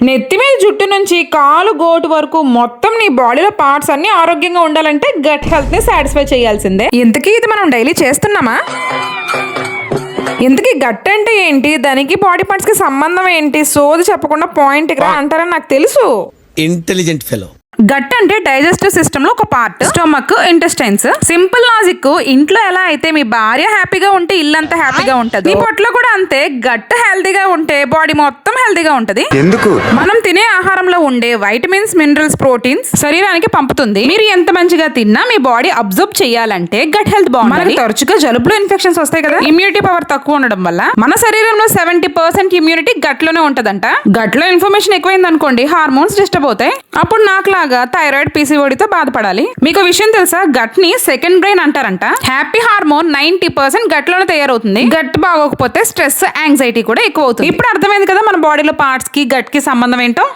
నెత్తి మీద జుట్టు నుంచి కాలు గోటు వరకు మొత్తం నీ బాడీలో పార్ట్స్ అన్ని ఆరోగ్యంగా ఉండాలంటే గట్ హెల్త్ ని సాటిస్ఫై చేయాల్సిందే. ఇంతకీ ఇది మనం డైలీ చేస్తున్నామా? ఇంతకీ గట్ అంటే ఏంటి, దానికి బాడీ పార్ట్స్ కి సంబంధం ఏంటి, సోది చెప్పకుండా పాయింట్ రా అంటారని నాకు తెలుసు. Intelligent fellow. గట్ అంటే డైజెస్టివ్ సిస్టమ్ లో ఒక part. Stomach, intestines. Simple logic. ఇంట్లో ఎలా అయితే మీ భార్య హ్యాపీగా ఉంటే ఇల్లంతా హ్యాపీగా ఉంటది, మీ పొట్లో కూడా అంతే. గట్ హెల్తీగా ఉంటే బాడీ మొత్తం హెల్తీగా ఉంటది. ఎందుకు? మనం తినే ఆహారంలో ఉండే వైటమిన్స్, మినరల్స్, ప్రోటీన్స్ శరీరానికి పంపుతుంది. మీరు ఎంత మంచిగా తిన్నా మీ బాడీ అబ్జర్వ్ చేయాలంటే గట్ హెల్త్ బాగుండాలి. తరచుగా జలుబులో ఇన్ఫెక్షన్స్ వస్తాయి కదా, ఇమ్యూనిటీ పవర్ తక్కువ ఉండడం వల్ల మన శరీరంలో 70% ఇమ్యూనిటీ గట్ లోనే ఉంటదంట. గట్ లో ఇన్ఫర్మేషన్ ఎక్కువైంది అనుకోండి, హార్మోన్స్ డిస్టర్బ్ అవుతాయి. అప్పుడు నాకు లాగా థైరాయిడ్, పీసీఓడితో బాధపడాలి. మీకు విషయం తెలుసా, గట్ ని సెకండ్ బ్రెయిన్ అంటారంట. హ్యాపీ హార్మోన్ 90% గట్ లోనే తయారవుతుంది. గట్ బాగోకపోతే స్ట్రెస్, యాంగ్జైటీ కూడా ఎక్కువ అవుతుంది. ఇప్పుడు అర్థమైంది కదా మన బాడీలో పార్ట్స్ కి గట్ కి సంబంధం ఏంటో.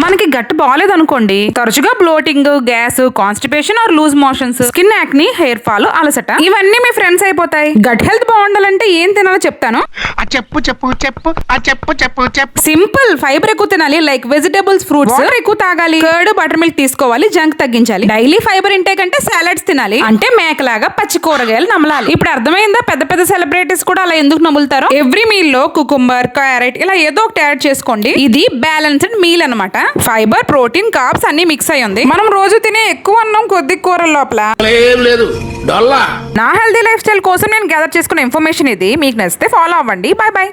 మనకి గట్ బాగాలేదు అనుకోండి, తరచుగా bloating, gas, constipation or loose motions, skin acne, hair fall, అలసట ఇవన్నీ మీ ఫ్రెండ్స్ అయిపోతాయి. గట్ హెల్త్ బాగుండాలంటే ఏం తినాలో చెప్తాను. సింపుల్. ఫైబర్ ఎక్కువ తినాలి, లైక్ వెజిటబుల్స్, ఫ్రూట్స్. వాటర్ ఎక్కువ తాగాలి, కర్డ్, బటర్ మిల్క్ తీసుకోవాలి, జంక్ తగ్గించాలి. డైలీ ఫైబర్ ఇంటేక్ అంటే సాలడ్స్ తినాలి, అంటే మేకలాగా పచ్చి కూరగాయలు నమలాలి. ఇప్పుడు అర్థమైందా పెద్ద పెద్ద సెలబ్రిటీస్ కూడా అలా ఎందుకు నములుతారో? ఎవ్రీ మీల్ లో కుకుంబర్, క్యారెట్ ఇలా ఏదో ఒకటి యాడ్ చేసుకోండి. ఇది బ్యాలెన్స్డ్ మీల్ అన్నమాట. ఫైబర్, ప్రోటీన్, కార్బ్స్ అన్ని మిక్స్ అయ్యి ఉంది. మనం రోజు తినే ఎక్కువ అన్నం కొద్ది కూరల లోపల నా హెల్దీ లైఫ్ స్టైల్ కోసం నేను గ్యాదర్ చేసుకున్న ఇన్ఫర్మేషన్ ఇది. మీకు నచ్చితే ఫాలో అవ్వండి. Bye bye.